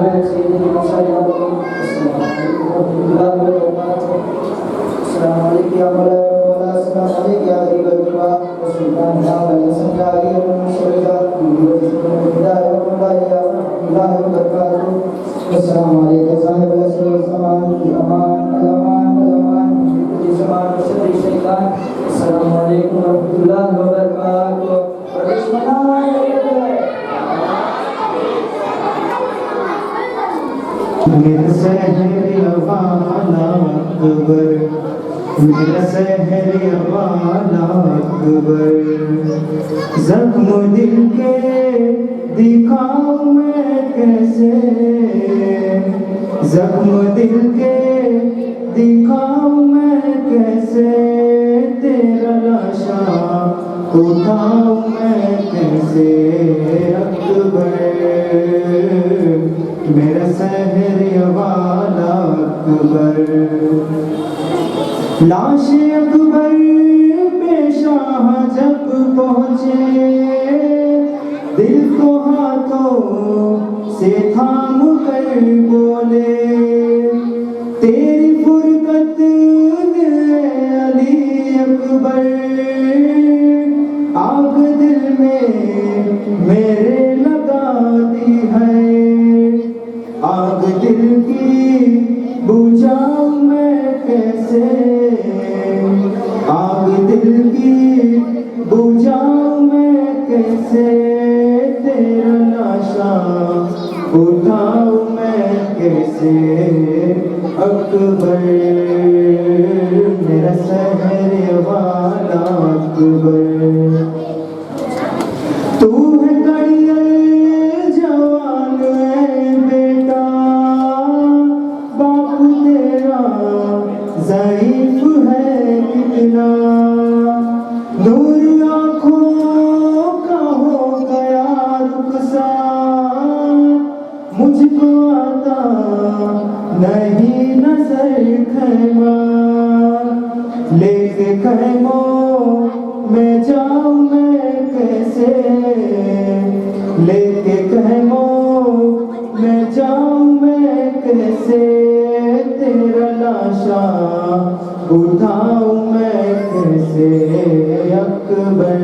Assalamualaikum warahmatullahi wabarakatuh. मेरा सहर वाला अकबर, मेरा सहर वाला अकबर, जख्म दिल के दिखाऊं मैं कैसे, जख्म दिल के दिखाऊं मैं कैसे, तेरा लाशा उठाऊं मैं कैसे अकबर, मेरा सहर वाला अकबर। लाश अकबर पेशाह जब पहुँचे, दिल को हाथों से थाम कर बोले, तेरी फुरकत अली अकबर, आग दिल में मेरे लगा दी है, आग दिल की बुझाऊं मैं कैसे, आग दिल की बुझाऊं मैं कैसे, तेरा लाशा उठाऊं मैं कैसे अकबर, मेरा सहर वाला अकबर। तू है कड़ियल जवान है बेटा, बाप तेरा ज़ईफ है कितना, नूर आँखों का हो गया रुखसार, मुझको आता नहीं नजर खैमा, लेके खैमों में जाऊं मैं कैसे, लेके खैमों में जाऊं मैं कैसे, तेरा लाशा उठाऊं मैं कैसे अकबर,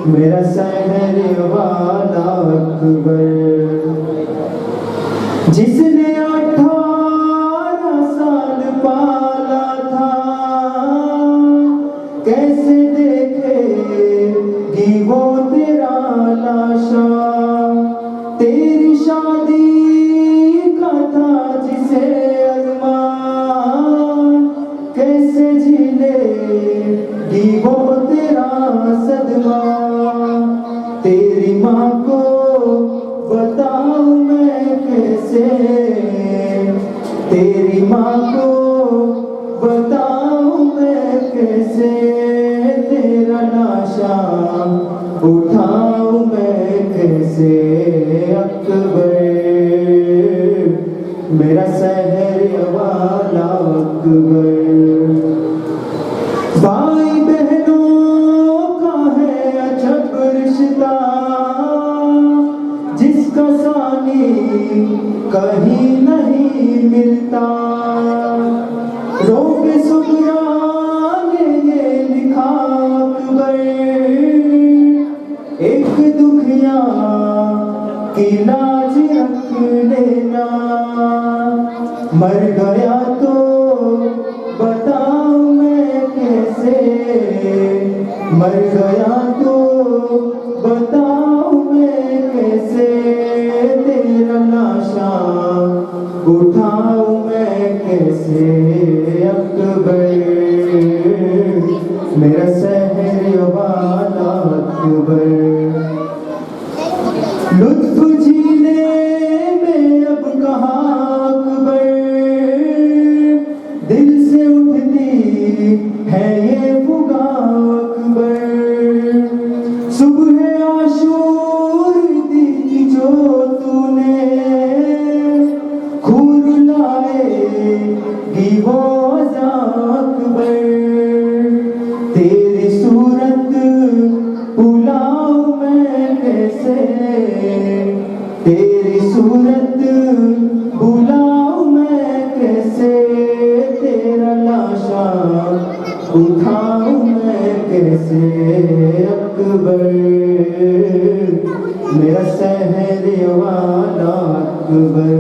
मेरा सहर वाला अकबर। जिसने 18 साल पाला था, कैसे देखेगी वो तेरा लाशा, तेरी शादी का था जिसे अरमान, कैसे झेलेगी वो तेरा सदमा, तेरी माँ को बताऊं मैं कैसे, तेरी माँ को बताऊं मैं कैसे, तेरा लाशा उठाऊं मैं कैसे अकबर, मेरा सहर वाला अकबर। भाई बहनों का है अजब रिश्ता, जिसका सानी कहीं नहीं मिलता, रोग सुगरा ने ये लिखा अकबर, एक दुखिया की लाज रख लेना, मर गया तो बताऊं मैं कैसे, मर गया तो बताऊं मैं कैसे, तेरा लाशा उठाऊं मैं कैसे अकबर, मेरा सहर वाला अकबर। लुत्फ जीने में अब कहाँ अकबर, दिल से उठती है ये फुगा अकबर, सुबह आशूर दी जो तूने, खून लाएगी वो अज़ा अकबर, तेरी सूरत बुलाऊं मैं कैसे, तेरा लाशा उठाऊं मैं कैसे अकबर, मेरा सहर वाला अकबर।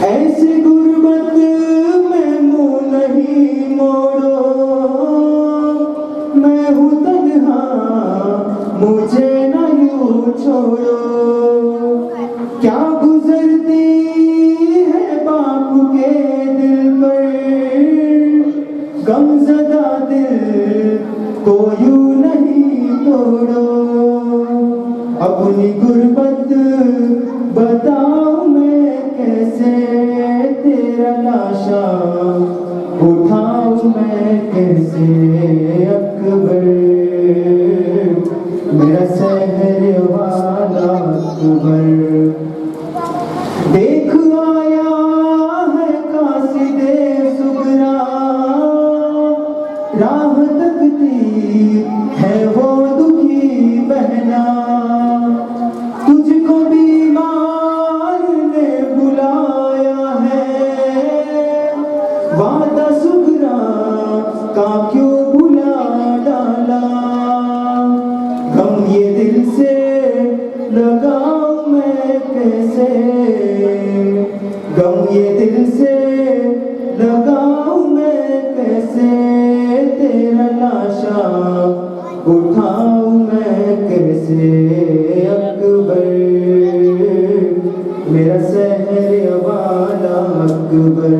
ऐसी गुर्बत में मुँह नहीं मोड़ो, मैं हूँ तन्हा मुझे न यूँ छोड़ो। क्या गुजरती है बाप के दिल पर, गमज़दा दिल को यूँ नहीं तोड़ो। अपनी गुर्बत बताओ मैं कैसे, तेरा लाशा उठाऊं मैं कैसे अकबर, मेरा सहर वाला अकबर। देख आया है कासिदे सुगरा, राह तकती है वो दुखी बहना। तुझको बीमार ने बुलाया है, वादा सुगरा का क्यों बुला डाला। गम ये दिल से लगाऊं मैं कैसे, गम ये दिल से लगाऊं मैं कैसे, तेरा लाशा उठाऊं मैं कैसे अकबर, मेरा सहर वाला अकबर।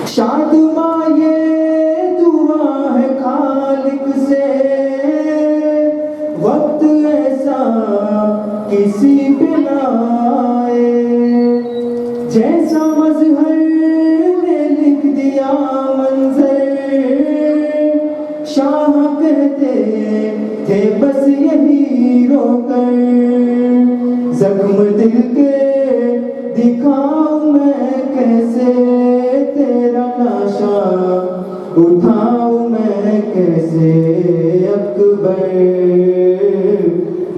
शादमा ये दुआ है खालिक से, वक्त ऐसा किसी पे ना आए, जैसा मजहर ने लिख दिया मंजर, शाह कहते थे बस यही रोकर। जख्म दिल के दिखाऊं मैं कैसे, तेरा लाशा उठाऊं मैं कैसे अकबर,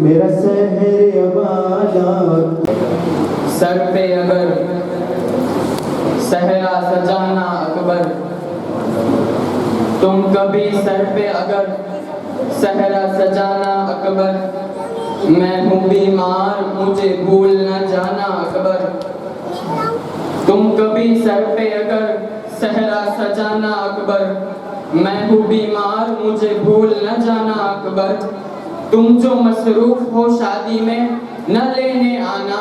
मेरा सहर वाला। सर पे अगर सहरा सजाना अकबर, तुम कभी सर पे अगर सहरा सजाना अकबर। मैं हूँ बीमार मुझे भूल न जाना अकबर, तुम कभी सर पे अगर सहरा सजाना अकबर। मैं हूँ बीमार मुझे भूल न जाना अकबर, तुम जो मसरूफ हो शादी में न लेने आना,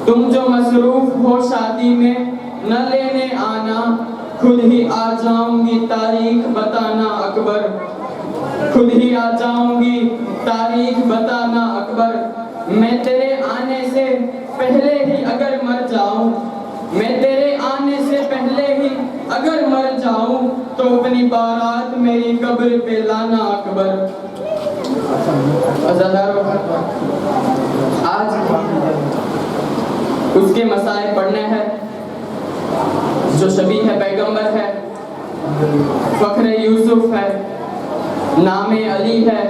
तुम जो मसरूफ हो शादी में न लेने आना। खुद ही आ जाऊंगी तारीख बताना अकबर, खुद ही आ जाऊंगी तारीख बताना अकबर। मैं तेरे आने से पहले ही अगर मर जाऊं, मैं तेरे आने से पहले ही अगर मर जाऊं, तो अपनी बारात मेरी कब्र पे लाना अकबर। अज़ादारों, आज उसके मसाए पढ़ने हैं जो शबी है पैगंबर है, फख्र यूसुफ है, नामे अली है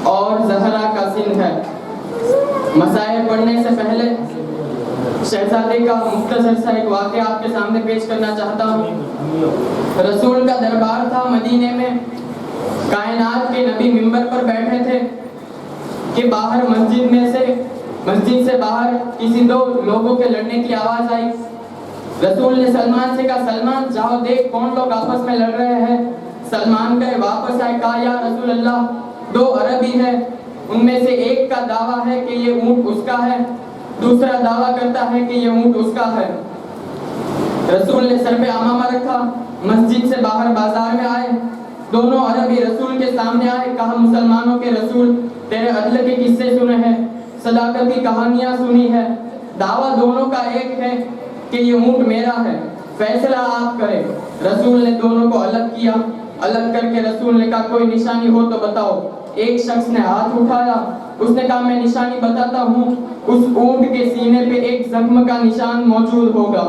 और जहरा का सिंध है। मसाए पढ़ने से पहले शहजादे का मुख्तसर सा एक वाक़या आपके सामने पेश करना चाहता हूँ। रसूल का दरबार था मदीने में, कायनात के नबी मिंबर पर बैठे थे कि बाहर मस्जिद से बाहर किसी दो लोगों के लड़ने की आवाज़ आई। रसूल ने सलमान से कहा, सलमान जाओ देख कौन लोग आपस में लड़ रहे हैं। सलमान गए, वापस आए, कहा या रसूल अल्लाह, दो अरबी है, उनमें से एक का दावा है कि ये ऊंट उसका है, दूसरा दावा करता है कि ये ऊंट उसका है। रसूल ने सर पे अमामा रखा, मस्जिद से बाहर बाजार में आए, दोनों अरबी रसूल के सामने आए। कहा, मुसलमानों के रसूल, तेरे अदल के किस्से सुने हैं, सदाकत की कहानियां सुनी है, दावा दोनों का एक है कि ये ऊंट मेरा है, फैसला आप करें। रसूल ने दोनों को अलग किया, अलग करके रसूल ने कहा, कोई निशानी हो तो बताओ। एक शख्स ने हाथ उठाया, उसने कहा, मैं निशानी बताता हूँ, उस ऊंट के सीने पे एक जख्म का निशान मौजूद होगा,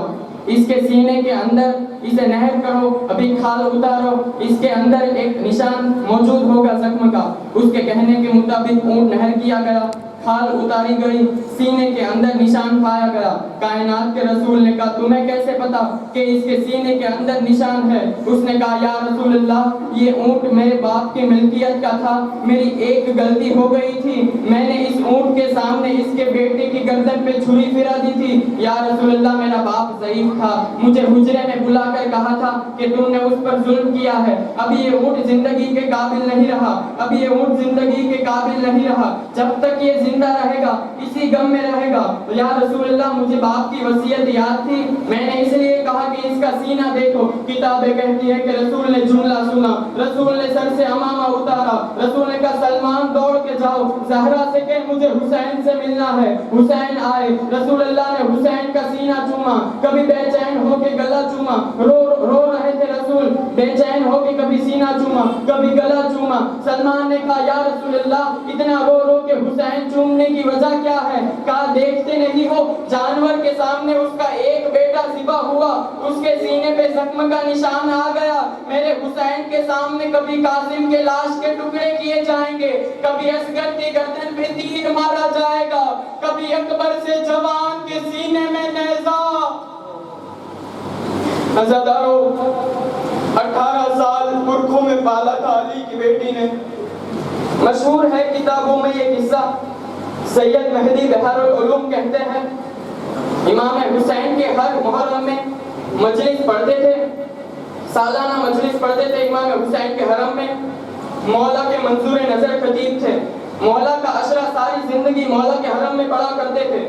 इसके सीने के अंदर इसे नहर करो, अभी खाल उतारो, इसके अंदर एक निशान मौजूद होगा जख्म का। उसके कहने के मुताबिक ऊंट नहर किया गया। खाल उतारी गई, सीने के अंदर निशान पाया गया। कायनात के रसूल ने कहा, तुम्हें कैसे पता कि इसके सीने के अंदर निशान है? उसने कहा, या रसूल अल्लाह, ये ऊंट मेरे बाप की मिल्कियत का था, मेरी एक गलती हो गई थी, मैंने इस ऊंट के सामने इसके बेटे की गर्दन पे छुरी फिरा दी थी। या रसूल अल्लाह, मेरा बाप ज़ईफ था, मुझे हुजरे में बुलाकर कहा था कि तुमने उस पर जुल्म किया है, अब ये ऊंट जिंदगी के काबिल नहीं रहा, अब ये ऊंट जिंदगी के काबिल नहीं रहा, जब तक ये जिंदा रहेगा इसी गम में रहेगा। तो या रसूल अल्लाह, मुझे बाप की वसीयत याद थी, मैंने इसलिए कहा कि इसका सीना देखो। किताबें कहती है कि रसूल ने जुमला सुना, रसूल ने सर से अमामा उतारा, रसूल ने कहा, सलमान दौड़ के जाओ, ज़हरा से कह मुझे हुसैन से मिलना है। हुसैन आए, रसूल अल्लाह ने हुसैन का सीना चूमा, कभी बेचैन होके गला चूमा, रो रहे थे रसूल, बेचैन होके कभी सीना चूमा, कभी गला चूमा। सलमान ने कहा, या रसूल अल्लाह, इतना रो के हुसैन चूमने की वजह क्या है? कहा, देखते नहीं हो, जानवर के सामने उसका एक बेटा ज़िबा हुआ, उसके सीने पे जख्म का निशान आ गया। मेरे हुसैन के सामने कभी कासिम के लाश के टुकड़े किए जाएंगे, कभी असगर की गर्दन पे तीर मारा जाएगा, कभी अकबर से जवान के सीने में नेज़ा। अज़ादारों, 18 साल पुरखों में पाला था अली की बेटी ने। मशहूर है किताबों में ये किस्सा। सैयद मेहदी बहरुल उलूम कहते हैं, इमाम हुसैन के हर मुहर्रम में मजलिस पढ़ते थे, सालाना मजलिस पढ़ते थे इमाम हुसैन के हरम में। मौला के मंजूर नजर खतीब थे, मौला का अशरा सारी जिंदगी मौला के हरम में पढ़ा करते थे।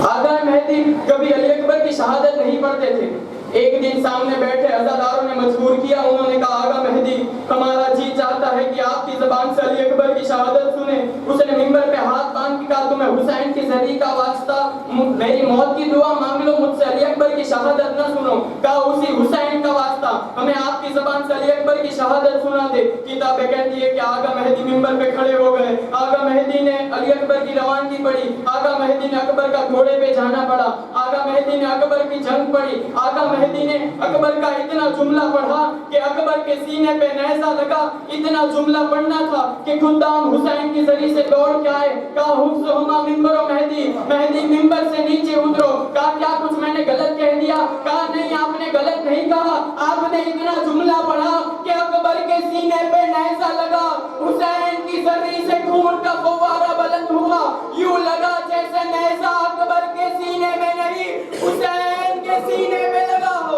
आगा मेहदी कभी अली अकबर की शहादत नहीं पढ़ते थे। एक दिन सामने बैठे अज़ादारों ने मजबूर किया, उन्होंने कहा, आगा मेहदी, हमारा जी चाहता है कि आपकी ज़बान से अली अकबर की शहादत सुने। उसने मिंबर पे हाथ बांध के कहा, तुम्हें हुसैन की ज़री का वास्ता, मेरी मौत की दुआ मांग लो, मुझसे अली अकबर की शहादत न सुनो। कहा, उसी हुसैन का वास्ता, हमें आपकी ज़बान से अली अकबर की शहादत सुना दे। किताबें कहती है कि आगा मेहदी मिंबर पे खड़े हो गए। आगा मेहदी ने अली अकबर की रवानगी पढ़ी, आगा मेहदी ने अकबर का घोड़े पे जाना पड़ा, आगा मेहदी ने अकबर की जंग पढ़ी, आगा मेहदी ने अकबर का इतना जुमला पढ़ा कि अकबर के सीने पे नेज़ा लगा। इतना जुमला पढ़ना था कि खुदाम हुसैन की जरी से दौड़ के आए। कहा, हुफ्ज़ुहुमा मिंबरो मेहदी, मेहदी मिंबर से नीचे उतरो। कहा, क्या कुछ मैंने गलत कह दिया? कहा, नहीं, आपने गलत नहीं कहा, आपने इतना जुमला पढ़ा कि अकबर के सीने पे नेज़ा लगा, हुसैन की जरी से खून का फव्वारा बुलंद हुआ, यूं लगा जैसे नेज़ा अकबर के सीने में नहीं, हुसैन के सीने में लगा हो।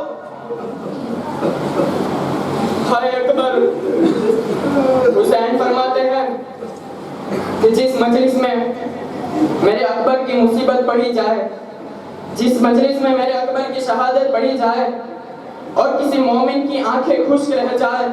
हाय अकबर। हुसैन फरमाते हैं कि जिस मजलिस में मेरे अकबर की मुसीबत पढ़ी जाए, जिस मजलिस में मेरे अकबर की शहादत पढ़ी जाए और किसी मोमिन की आंखें खुश्क रह जाए,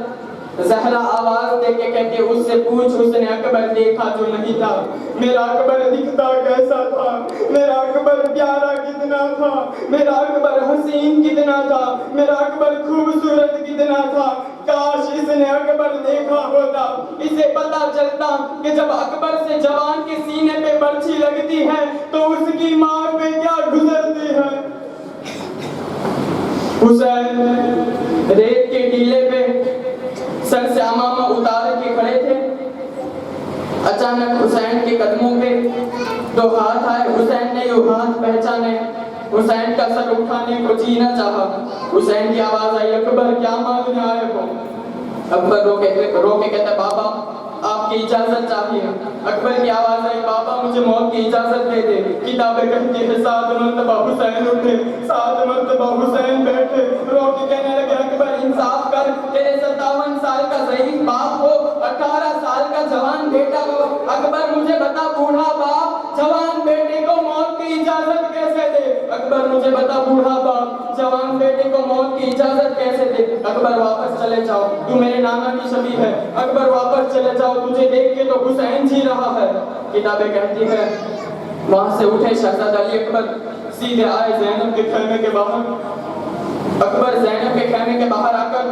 ज़हरा आवाज दे के कहती, उससे पूछ, उसने अकबर देखा जो नहीं था? मेरा अकबर दिखता कैसा था? मेरा अकबर प्यारा कितना था? मेरा अकबर हसीन कितना था? मेरा अकबर खूबसूरत कितना था? काश इसने अकबर देखा होता। इसे पता चलता कि जब अकबर से जवान के सीने पे बर्छी लगती है तो उसकी माँ पे क्या गुजरती है। हुसैन रेत के टीले पे सर से अमामा उतार के खड़े थे। अचानक हुसैन के कदमों पे दो हाथ आए। हुसैन ने ये हाथ पहचाने, हुसैन का सर उठाने को जी न चाहा। हुसैन की आवाज आई, अकबर क्या मांगने आए हो? अकबर रो के कहता, बाबा आपकी इजाजत चाहिए। अकबर की आवाज आई, बाबा मुझे मौत की इजाजत दे दे। किताबें कहती है 7 मरतबा हुसैन उठे, 7 मरतबा हुसैन बैठे, रो के कहने लगे, अकबर इंसाफ कर, तेरे 57 साल का ज़ईफ बाप हो, 18 साल का जवान बेटा हो। अकबर मुझे बता, बूढ़ा बाप जवान बेटे को मौत की इजाजत कैसे दे? अकबर मुझे बता, बूढ़ा बाप जवान बेटे को मौत की इजाजत कैसे दे? अकबर वापस चले जाओ, तू मेरे नाना की छवि है। अकबर वापस चले जाओ, तुझे देख के तो हुसैन जी रहा है। किताबें कहती है वहां से उठे शहजादा अली अकबर, सीधे आए ज़ैनब के खेमे के बाहर। अकबर ज़ैनब के खेमे के बाहर आकर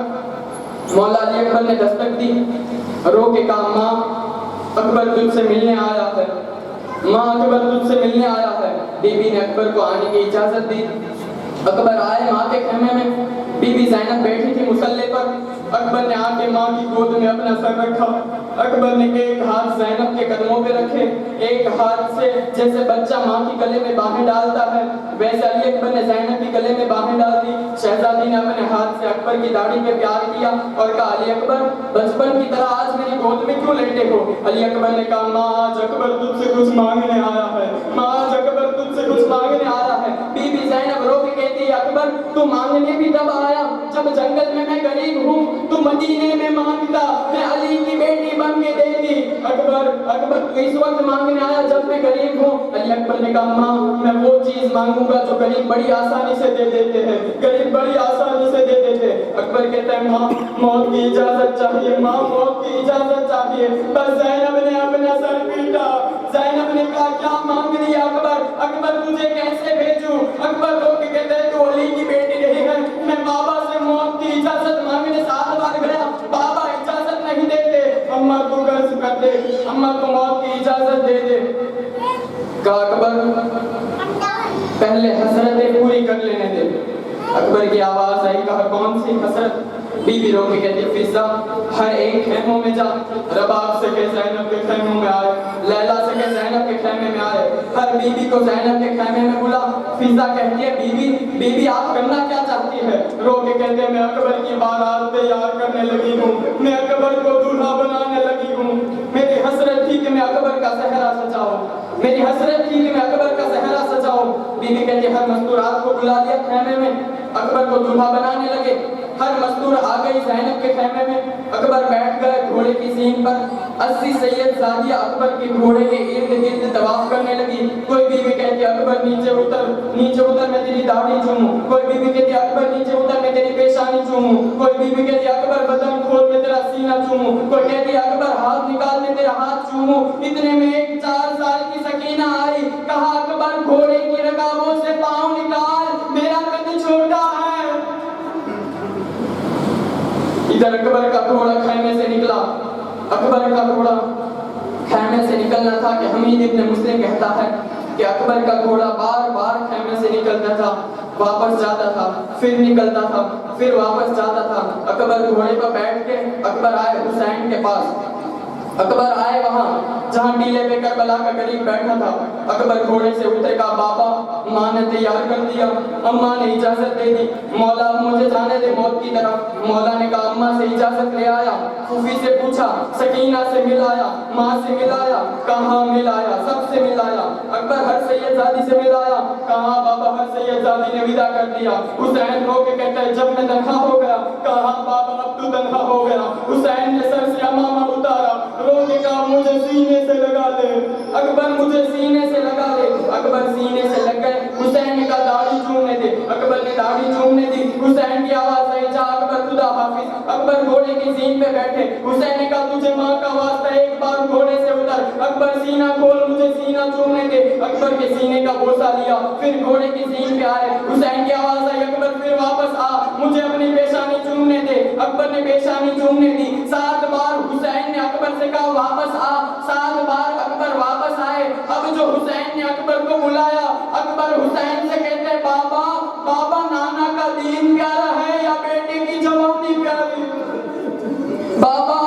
मौला अली अकबर ने दस्तक दी, रो के कहा, माँ अकबर तुझसे मिलने आया है, माँ अकबर तुझसे मिलने आया है। बीबी ने अकबर को आने की इजाजत दी। अकबर आए माँ के खेमे में, बीबी ज़ैनब बैठी थी मुसल्ले पर। अकबर ने आके माँ की गोद में अपना सर रखा। अकबर ने एक हाथ ज़ैनब के कदमों पे रखे, एक हाथ से जैसे बच्चा माँ की गले में बाहें डालता है वैसे अली अकबर ने ज़ैनब की गले में बाहें डाल दी। शहजादी ने अपने हाथ से अकबर की दाढ़ी पे प्यार किया और कहा, अली अकबर बचपन की तरह आज मेरी गोद में क्यों लेटे हो? अली अकबर ने कहा, माँ आज अकबर तुझसे कुछ मांगने आया है, माँ आज अकबर तुझसे कुछ मांगने आया है। बीबी ज़ैनब रो के कहती है, अकबर तू मांगने भी तब आया जब जंगल में मैं गरीब हूँ, तू मदीने में मांगता मैं अली की बेटी बन के देती। अकबर तू इस वक्त मांगने आया जब मैं गरीब हूँ। अली अकबर ने कहा, माँ मैं वो चीज मांगूंगा जो गरीब बड़ी आसानी से दे देते हैं, गरीब बड़ी आसानी से दे देते। अकबर कहता है, माँ मौत की इजाजत चाहिए, माँ मौत की इजाजत चाहिए। बस ज़ैनब ने अपना सर पीटा। ज़ैनब ने कहा, क्या मांग रही है अकबर? अकबर तुझे कैसे भेजूं? अकबर रो के कहता है, तू अली की बेटी नहीं है। मैं बाबा से मौत की इजाजत मांगने 7 बार गया, बाबा इजाजत नहीं देते। अम्मा तू कर्ज कर दे, अम्मा तू मौत की इजाजत दे दे। कहा, अकबर पहले हसरतें पूरी कर लेने दे। अकबर की आवाज आई, कहा, कौन सी हसरत? बीबी रो के कहती, फिजा हर एक खेमों में जा, रबाब से कह ज़ैनब के खेमों में आए, लैला से कह ज़ैनब के खेमे में आए। हर बीबी को ज़ैनब के खेमे में बुला। फिजा कहती है, बीबी आप करना क्या चाहती है? रो के कहते हैं, मैं अकबर की बारात तैयार करने लगी हूँ, मैं अकबर को दूल्हा बनाने लगी हूँ। मेरी हसरत थी कि मैं अकबर का सेहरा सजाऊं, मेरी हसरत थी कि मैं अकबर का सेहरा सजाऊं। बीबी कहती है, हर मस्तूरात को बुला लिया खेमे में, अकबर को दूल्हा बनाने लगे। हर मस्तूर आ गई ज़ैनब के खेमे में। अकबर बैठ गए घोड़े की सीन पर। 80 सैयदजादियां अकबर के घोड़े के इर्द गिर्द तवाफ करने लगी। कोई बीबी कहती, अकबर नीचे उतर मैं तेरी दाढ़ी चूमूं। कोई बीबी कहती, अकबर नीचे उतर मैं तेरी पेशानी चूमूं। कोई बीबी कहती, अकबर बदन खोल मैं तेरा सीना चूमूं। कोई कहती, अकबर हाथ निकाल मैं तेरा हाथ चूमूं। इतने में एक 4 साल की सकीना आई। कहा, अकबर घोड़े की रकाबों से पाँव निकाल, मेरा कद छोटा है। इधर अकबर का घोड़ा खेमे से निकला। अकबर का घोड़ा खेमे से निकलना था कि हमीद इब्न मुस्लिम कहता है कि अकबर का घोड़ा बार बार खेमे से निकलता था, वापस जाता था, फिर निकलता था, फिर वापस जाता था। अकबर घोड़े पर बैठ के अकबर आए हुसैन के पास। अकबर आए वहां जहां टीले पे करबला का गरीब बैठा था। अकबर घोड़े से उतरे, का बाबा माँ ने तैयार कर दिया, अम्मा ने इजाजत दे दी, मौला मुझे जाने दे मौत की तरफ। मौला ने कहा, अम्मा से इजाजत ले आया, फूफी से पूछा, सकीना से मिलाया, माँ से मिलाया, कहाँ मिलाया, सबसे मिलाया। अकबर हर सैयदजादी से मिलाया, कहाँ बाबा हर सैयदजादी ने विदा कर दिया। हुसैन रो के कहता है, जब मैं दंगा हो गया। कहा, बाबा अब तू दंगा हो गया। हुसैन ने सर से अमामा उतारा, रो के कहा, मुझे सीने से लगा ले अकबर, मुझे सीने से लगा ले। अकबर सीने से लग गए। हुसैन ने कहा, दाढ़ी चूमने दे। अकबर ने दाढ़ी चूमने दी। हुसैन की आवाज आई, जा अकबर खुदा हाफिज। अकबर घोड़े की सीन पे बैठे। हुसैन ने कहा, तुझे माँ का वास्ता एक बार घोड़े से उतर। अकबर सीना खोल, मुझे सीना चूमने दे। अकबर के सीने का बोसा लिया, फिर घोड़े की सीन पे आए। हुसैन की आवाज आई, अकबर फिर वापस आ, मुझे अपनी पेशानी चूमने दे। अकबर ने पेशानी चूमने दी। 7 बार हुसैन ने अकबर से कहा, वापस आ। 7 बार अकबर वापस आए। अब जो हुसैन ने अकबर को बुलाया, अकबर हुसैन से कहते हैं, बाबा बाबा नाना का दीन प्यारा है या बेटे की जवानी प्यारी? बाबा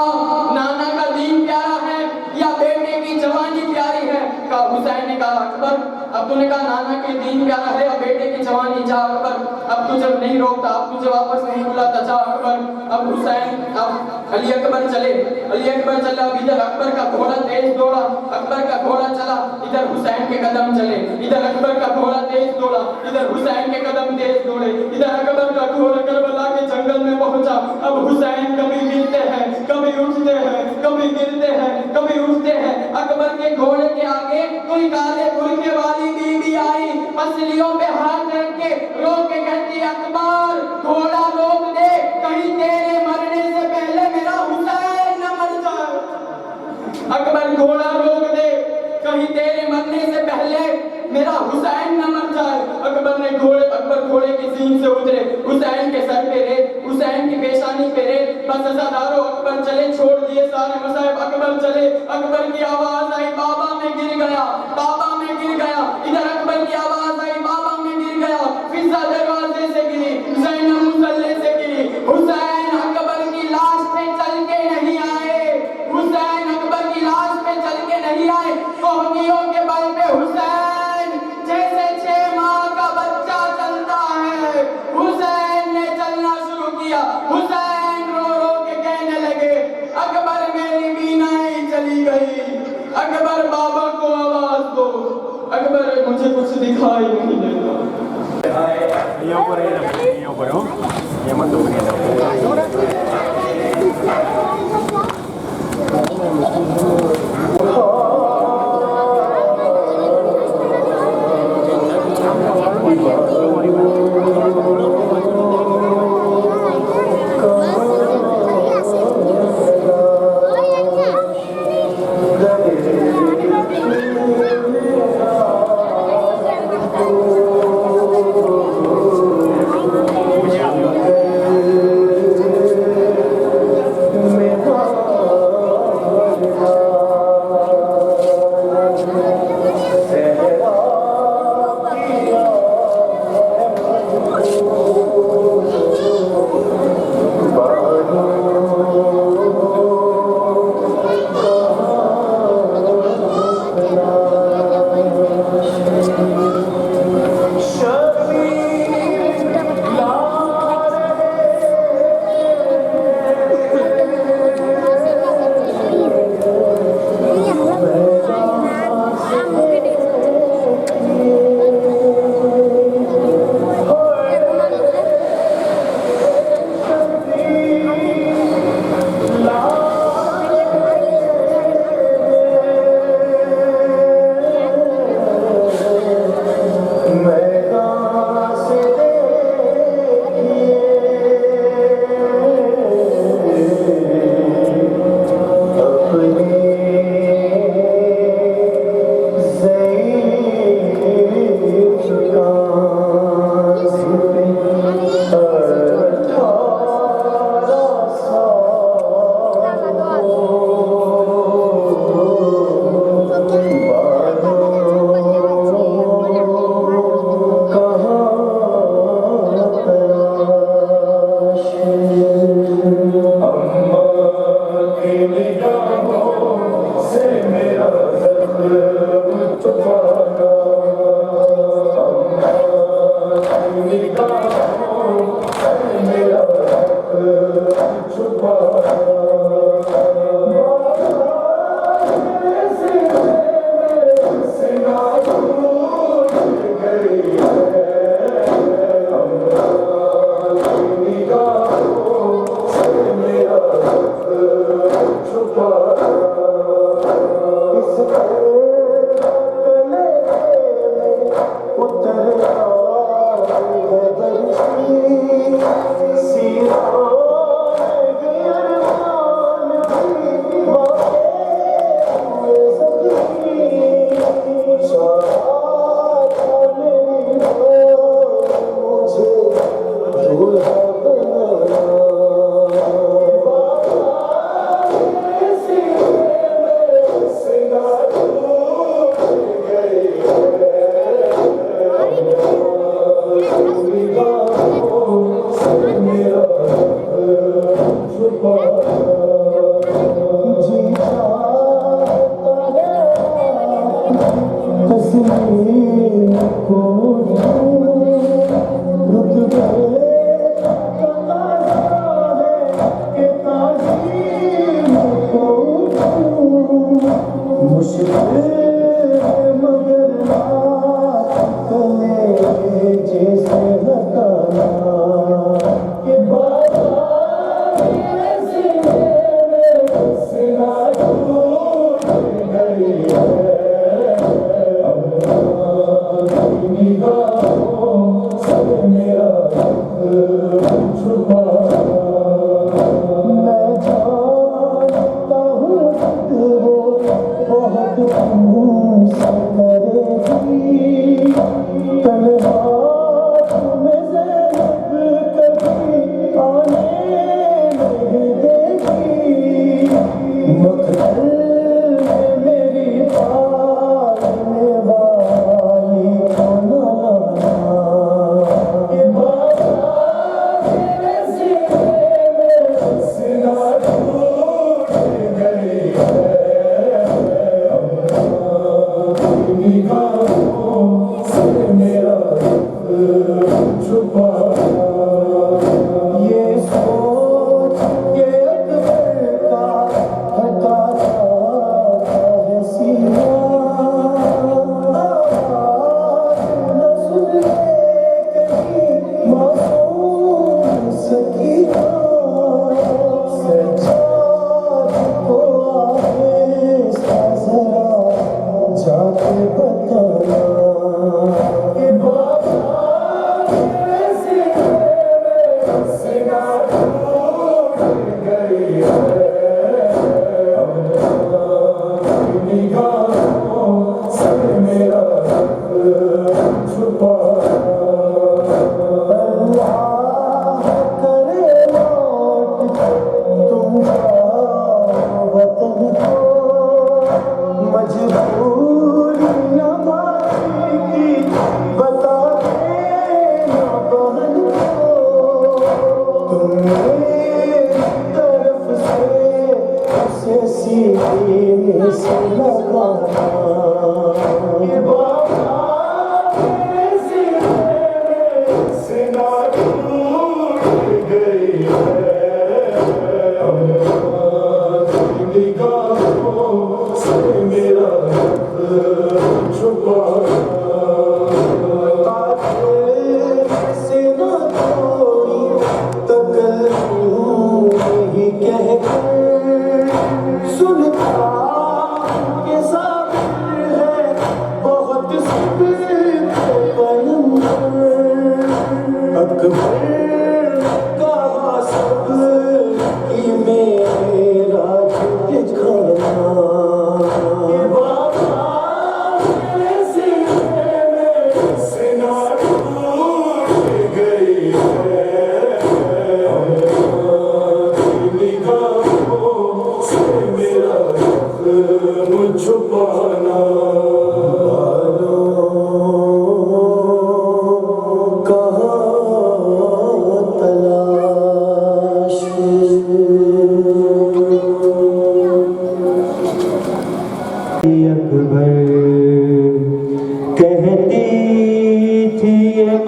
नाना का दीन प्यारा है या बेटे की जवानी प्यारी है? कहा, हुसैन ने कहा, अकबर अब तूने कहा नाना के दीन प्यारा है या बेटे की जवानी, जा अकबर अब तू जब नहीं रोकता, अब तुझे वापस नहीं बुलाता, जा अकबर। अब हुसैन, अब अली अकबर चले। अली अकबर चला। इधर अकबर का घोड़ा तेज दौड़ा, अकबर का घोड़ा चला, इधर हुसैन के कदम चले। इधर अकबर का घोड़ा तेज दौड़ा, इधर हुसैन के कदम तेज दौड़े। इधर अकबर का घोड़ा करबला के जंगल में पहुंचा। अब हुसैन कभी गिरते हैं, कभी उठते हैं, कभी गिरते हैं, कभी उठते हैं। अकबर के घोड़े के आगे कोई काले बुर्के वाली बीबी आई, पसलियों पे हाथ रख के रो के कहती, अकबर घोड़ा रोक दे, कहीं तेरे मरने से पहले मेरा हुसैन न मर जाए। अकबर घोड़ा रोक दे, कहीं तेरे मरने से पहले मेरा हुसैन न मर जाए। अकबर घोड़े की सीन से उतरे, हुसैन के सर पे रेत, हुसैन की पेशानी पे रेत। बस अज़ादारों अकबर चले, छोड़ दिए सारे मसाइब, अकबर चले। अकबर की आवाज आई, बाबा मैं गिर गया, बाबा मैं गिर गया। इधर अकबर की आवाज आई, बाबा मैं गिर गया। फिजा दरवाजा मुझे कुछ दिखाई नहीं देता। Io però, chiamato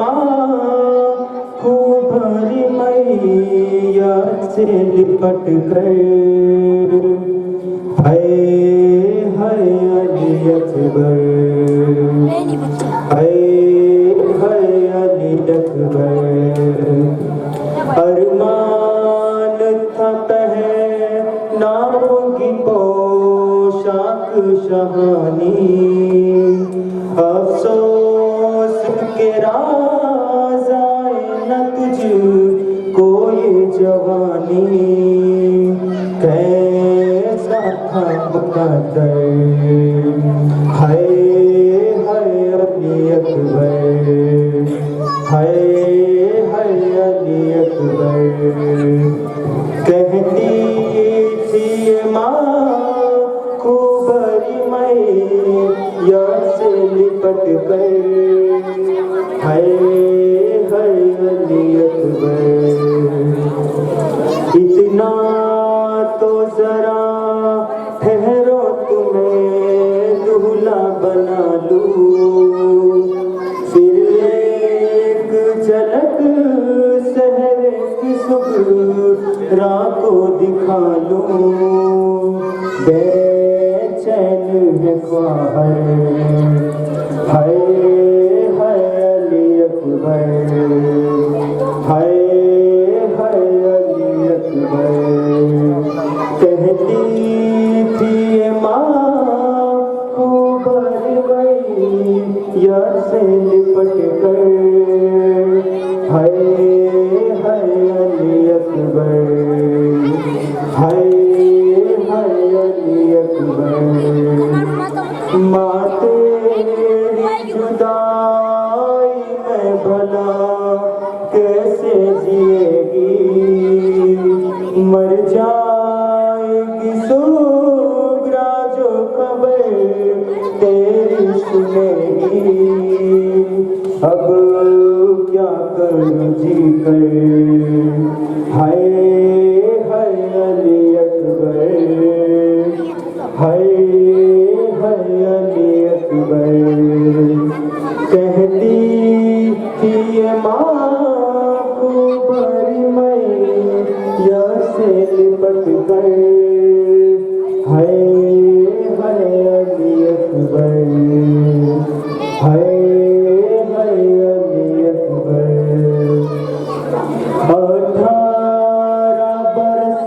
माँ खूब भरी मैया से लिपट कर हाय हाय अली अकबर हाय हाय अली अकबर अरमान था पहनाओगी पोशाक शहानी अफसोस के राज आए न तुझको ये जवानी कैसा था मुकद्दर हाय हाय अली अकबर हाय हाय अली अकबर कहती थी ये माँ खूब भरी मैया से लिपट कर हाय हाय अली अकबर इतना तो जरा ठहरो तुम्हें दूल्हा बना लूं फिर एक झलक शहर की सुगरा को दिखा लूं बेचैन है ख्वाहिश हाय हाय अली अकबर हाय हाय अली अकबर कहती थी ये माँ खूब भरी मैया से लिपट कर हाय हाय अली अकबर हाय हाय अली अकबर माँ तेरी जुदाई में भला कैसे जिएगी मर जाएगी सुगरा जो खबर तेरी सुनेगी अब क्या करूं जी कर हाय हाय अली अकबर हाय हाय अली अकबर कहती थी ये माँ खूब भरी मैया से लिपट कर हाय हाय अली अकबर हाय हाय अली अकबर 18 बरस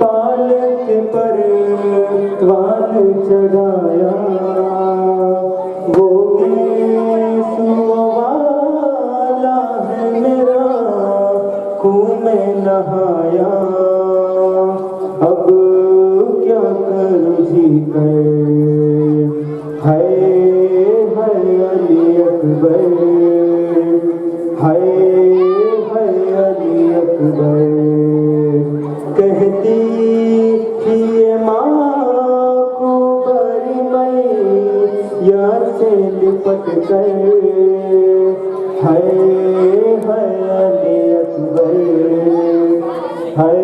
पालक पर वाल चढ़ाया वो वाला है मेरा खून में नहाया अब क्या करूं जी कर हाय हाय अली अकबर हाय हाय अली अकबर कहती थी ये माँ खूब भरी मैया से लिपट कर हाय हाय अली अकबर हाय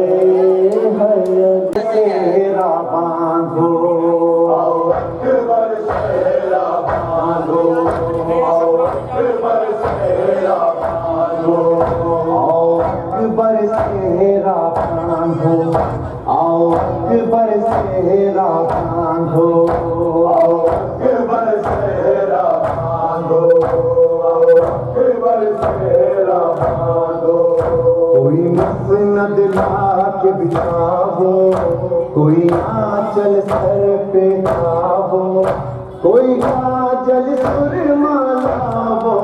हाय तेरा बांधो अकबर तेरा बांधो अकबर तेरा बांधो अकबर तेरा बांधो अकबर तेरा बांधो अकबर तेरा बांधो अकबर तेरा बांधो कोई मसनद लाके बिछावो कोई आंचल सर पे छावो कोई काजल सुरमा लावो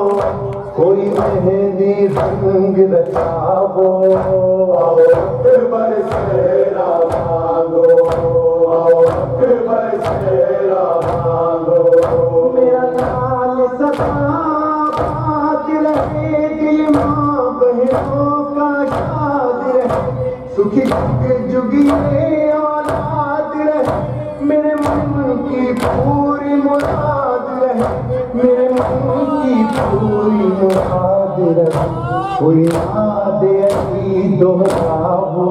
कोई मेहंदी रंग रचावो अकबर तेरा बांधो अकबर तेरा बांधो मेरा लाल सदा बात रहे दिल माँ बहनों का शाद रहे सुखी जुग जुगिए औलाद रहे मेरे मन की पूरी मुराद रहे मेरे मन की पूरी मुराद रहे कोई याद अली दोहरावो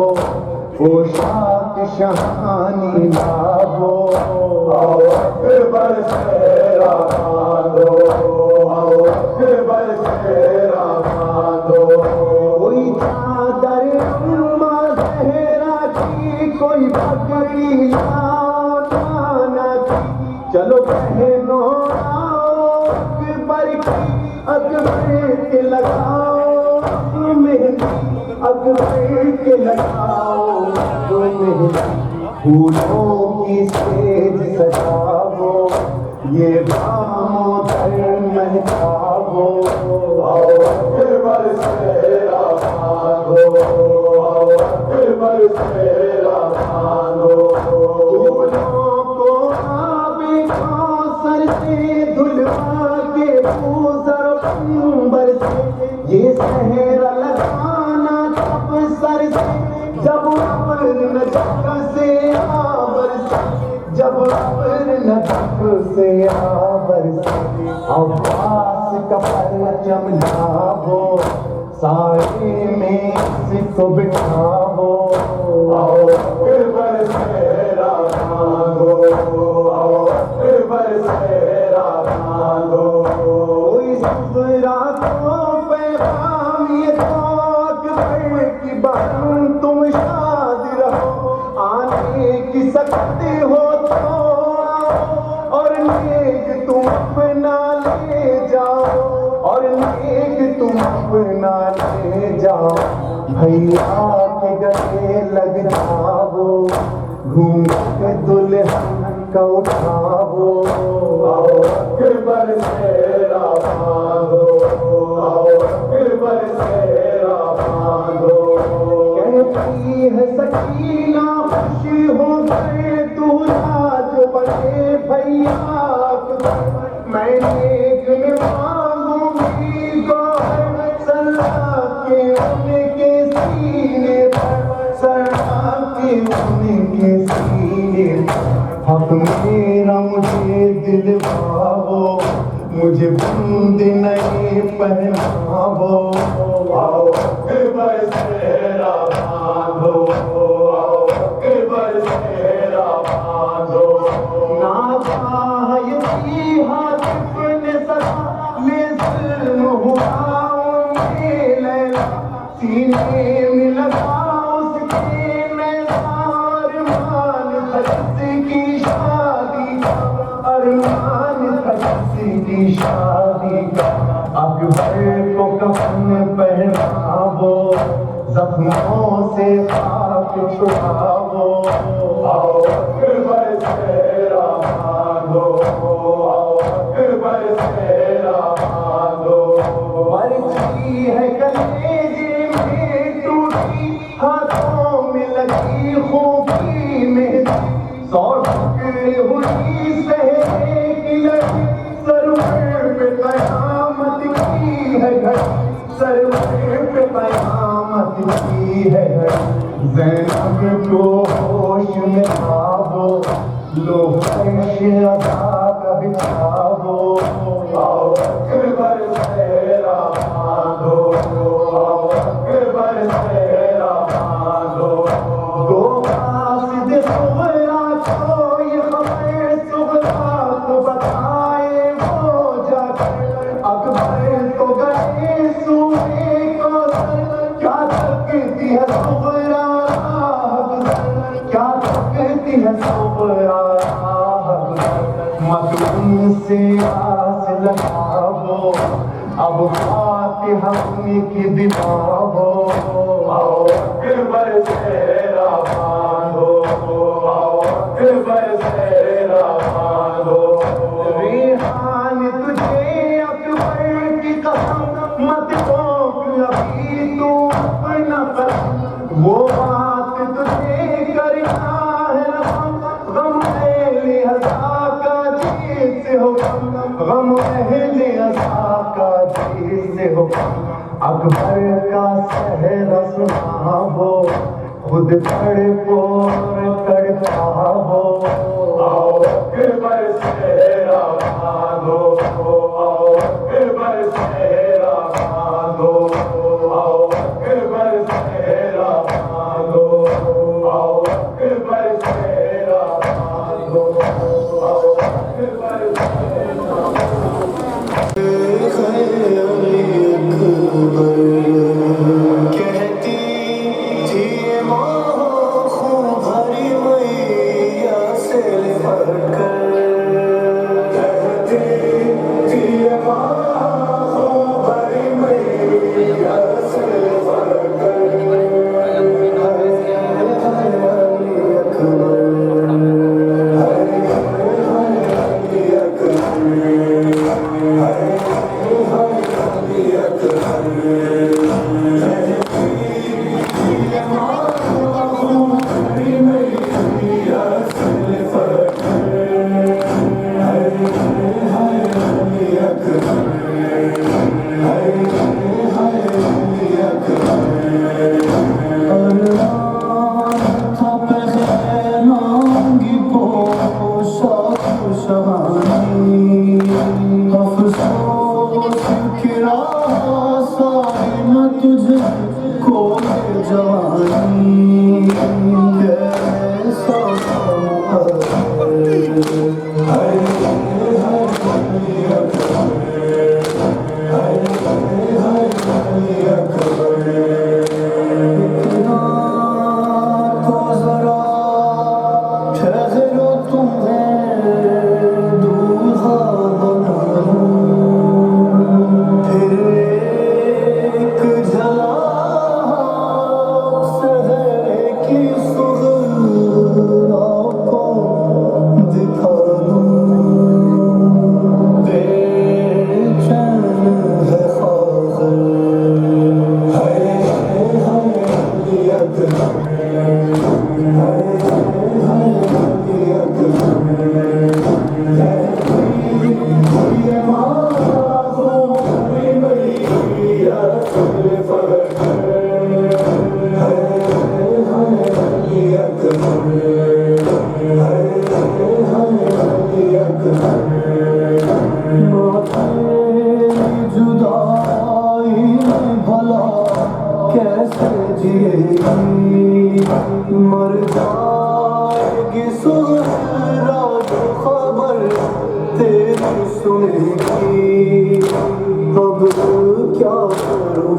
पोशाक शहानी लावो अकबर तेरा बांधो अकबर बसेरा बांधो, कोई चादर अम्मा जहरा की, कोई पगड़ी लाओ नाना की, चलो बहनों आओ अकबर की, अकबर के लगाओ मेहंदी, अकबर के लगाओ जो मेहंदी, फूलों की सेज सजावो, ये दामोदर महकावो, आओ अकबर सेरा बांधो, आओ अकबर सेरा बांधो, फूलों को आबे कौसर से धुलवा के पूजर अंबर से, ये सहरा लगाना तब सर से, जब अब्र नजक से आबर से, जब अब्र नजक से आबर से, अब्बास का परचम लावो, साए में इसको बिठावो, आओ अकबर सेरा बांधो, आओ अकबर सेरा बांधो, कोई सुगरा को पैगाम ये तो अकबर की बहन तुम शाद रहो, आने की सकते हो तो आओ, और नेक तुम अपना ले जाओ, और नेक तुम अपना ले जाओ, भैया के गले लग जाओ, घूंघट दुल्हन का उठाओ, आओ अकबर सेरा बांधो, आओ अकबर सेरा बांधो, कहती है सकीना खुशी हो गए दूल्हा जो बने भैया अकबर, मैं नेक में मांगूंगी गौहर सल्ला के उनके सीने पर, सल्ला के उनके सीने पर, हक मेरा मुझे दिलवाओ, मुझे बंद नहीं पहनावो, आओ अकबर सेरा बांधो, आओ अकबर सेरा बांधो, नाबायती हातिफ ने सदा में जुल्म हुआ उनके लैला, सीने में लगा उसके नैना, अरमान था जिसकी शादी का, अरमान था जिसकी शादी का, अकबर को कफन पहनावो, जख्मों से खाक छुड़ावो, आओ अकबर सेरा बांधो, आओ अकबर सेरा बांधो, मर्जी है कलेजे में टूटी, हाथों में लगी खूंटी मेहंदी, 100 टुकड़े हुई सहरे की लड़ी, सरवर पे कयामत की है घड़ी, सरवर पे कयामत की है घड़ी, ज़ैनब को होश में लावो, लो फर्श अदा का बिछावो, आओ अकबर सेरा बांधो, आओ अकबर सेरा बांधो, दो कासिद सुगरा को ये खबर सुगरा को बताए वो जाकर, अकबर को गए सूए को सर, क्या तकती है सुगरा क्या तकती है सुगरा, मत उनसे आस लगावो, अब फातिहा की दिलावो, आओ अकबर सेरा बांधो, आओ अकबर सेरा बांधो, रेहान तुझे अकबर की कसम, मत रोक अभी तू अपना कसम, वो बात तुझे करना है रसम, गम अहले अज़ा का जी से हो, गम अहले अज़ा का जी से हो, अकबर का सहरा सुनावो, खुद तड़पो तड़पावो, आओ अकबर सेरा बांधो, आओ अकबर सेरा बांधो, आओ अकबर सेरा बांधो, आओ अकबर सेरा बांधो, आओ अकबर सेरा बांधो। तेरा साई न तुझको जवानी कैसा कैसे जिएगी मर जाएगी सुहरा जो खबर तेरी सुनेगी अब क्या करूँ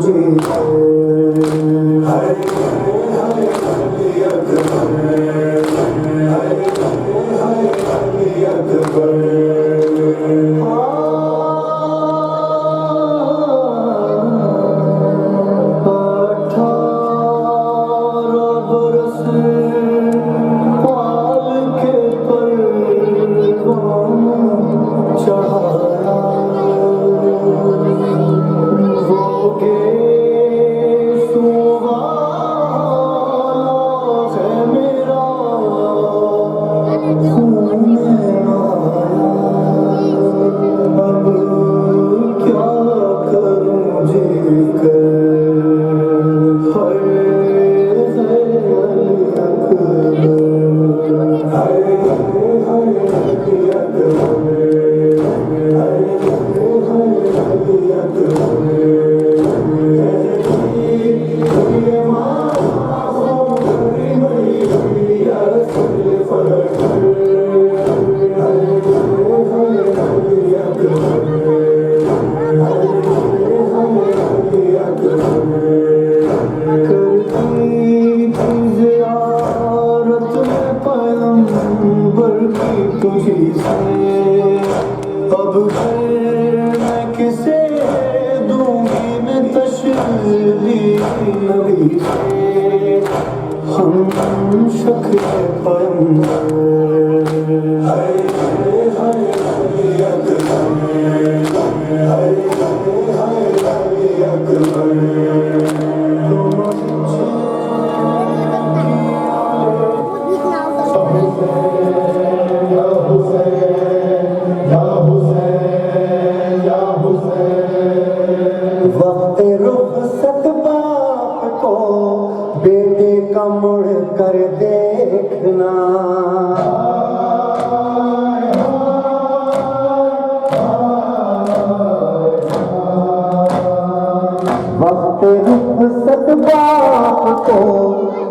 तुझी से अब मैं किसे दूंगी मैं तशल्ली नबी से हम शक्ल वक्त रुखसत बाप को बेटे का मुड़ कर देखना वक्त रुखसत बाप को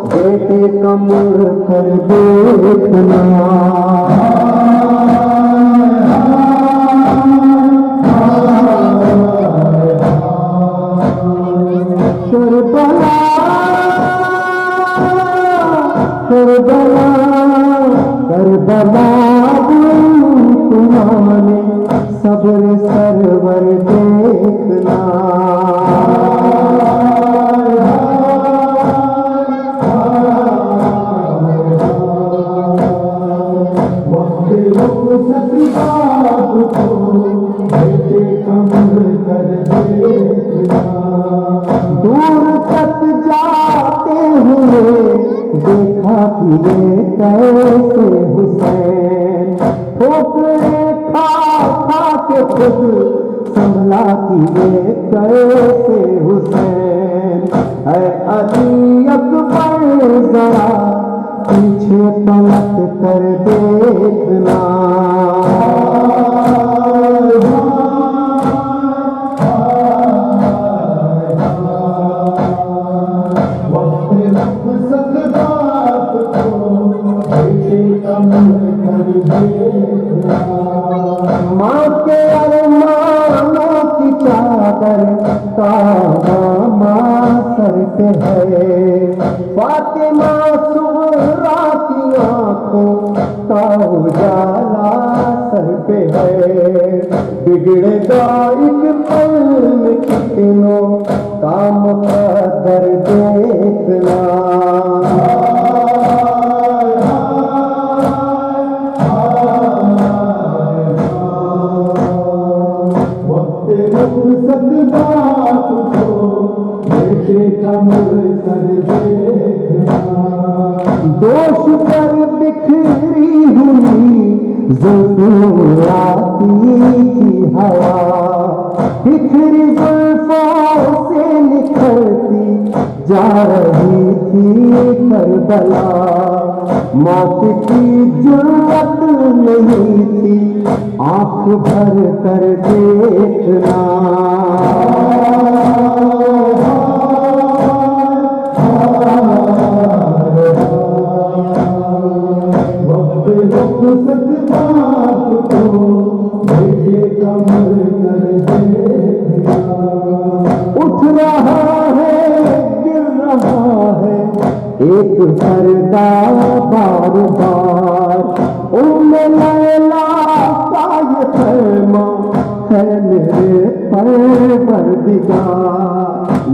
बेटे का मुड़ कर देखना करबला तुम्हारे सब्र सरवर देखना दूर तक जाते हुए देखा कि ये कैसे हुसैन ठोकरे खा खा के खुद संभला कि ये कैसे हुसैन है अली अकबर जरा पीछे पलट कर देखना रहेगा एक पल में कितनों का मुकद्दर देखना। दोष पर बिखरी हुई ज़ुल्फ़ाती की हवा, बिखरी ज़ुल्फ़ों से निखरती जा रही थी करबला। मौत की जुर्रत नहीं थी आँख भर कर देखना। उठ रहा है गिर रहा है एक पर्दा बार बार। उम्मे लैला का ये फरमा है मेरे परवरदिगार।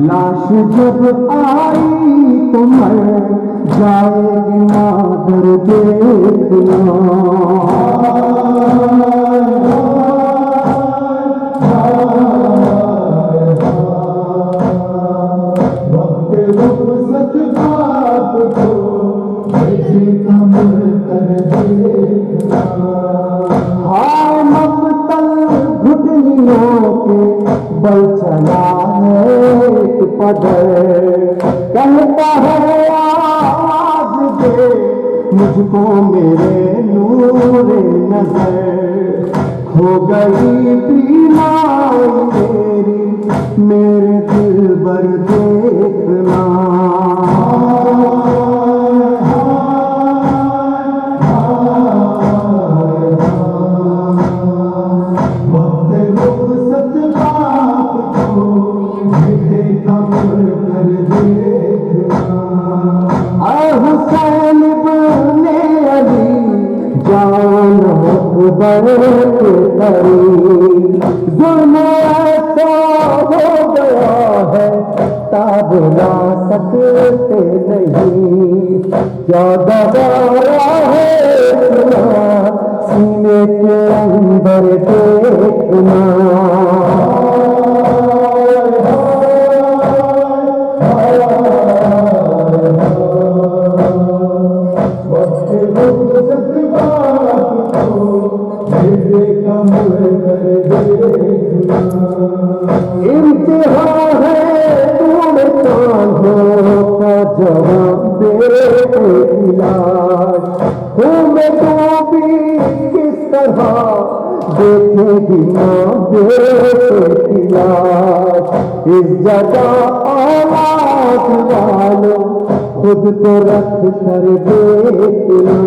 लाश जब आई तो मर जाएगी मादर देखना। हाय ममतल घुटनियों के बल चला है एक पदर। कहता है आवाज दे मुझको मेरे नूरे नजर। हो गई बीमारी मेरे दिल भर देखना। हुसैन इब्ने अली जान अकबर के करीब। जुल्म ऐसा हो गया है ताब ला सकते नहीं। क्या दबाया है सीने के अंदर देखना। इम्तिहा है ढूंढता हो का जवाब दे इलाज। मैं डूबी किस तरह देखेगी माँ बेटे इलाज। इस जगह औलाद वालों खुद को रख कर देखना।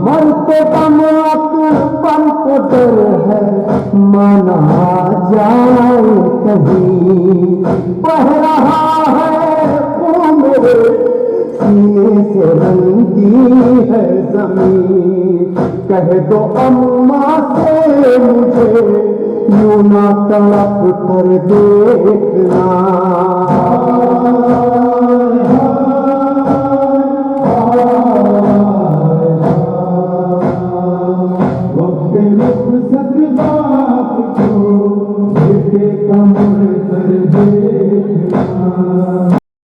मरते दम अपन को डर है माना जाए कहीं। बह रहा है खून मेरे सीने से रंगी है जमीन। कह दो अम्मा से मुझे यूं ना तड़प कर देखना।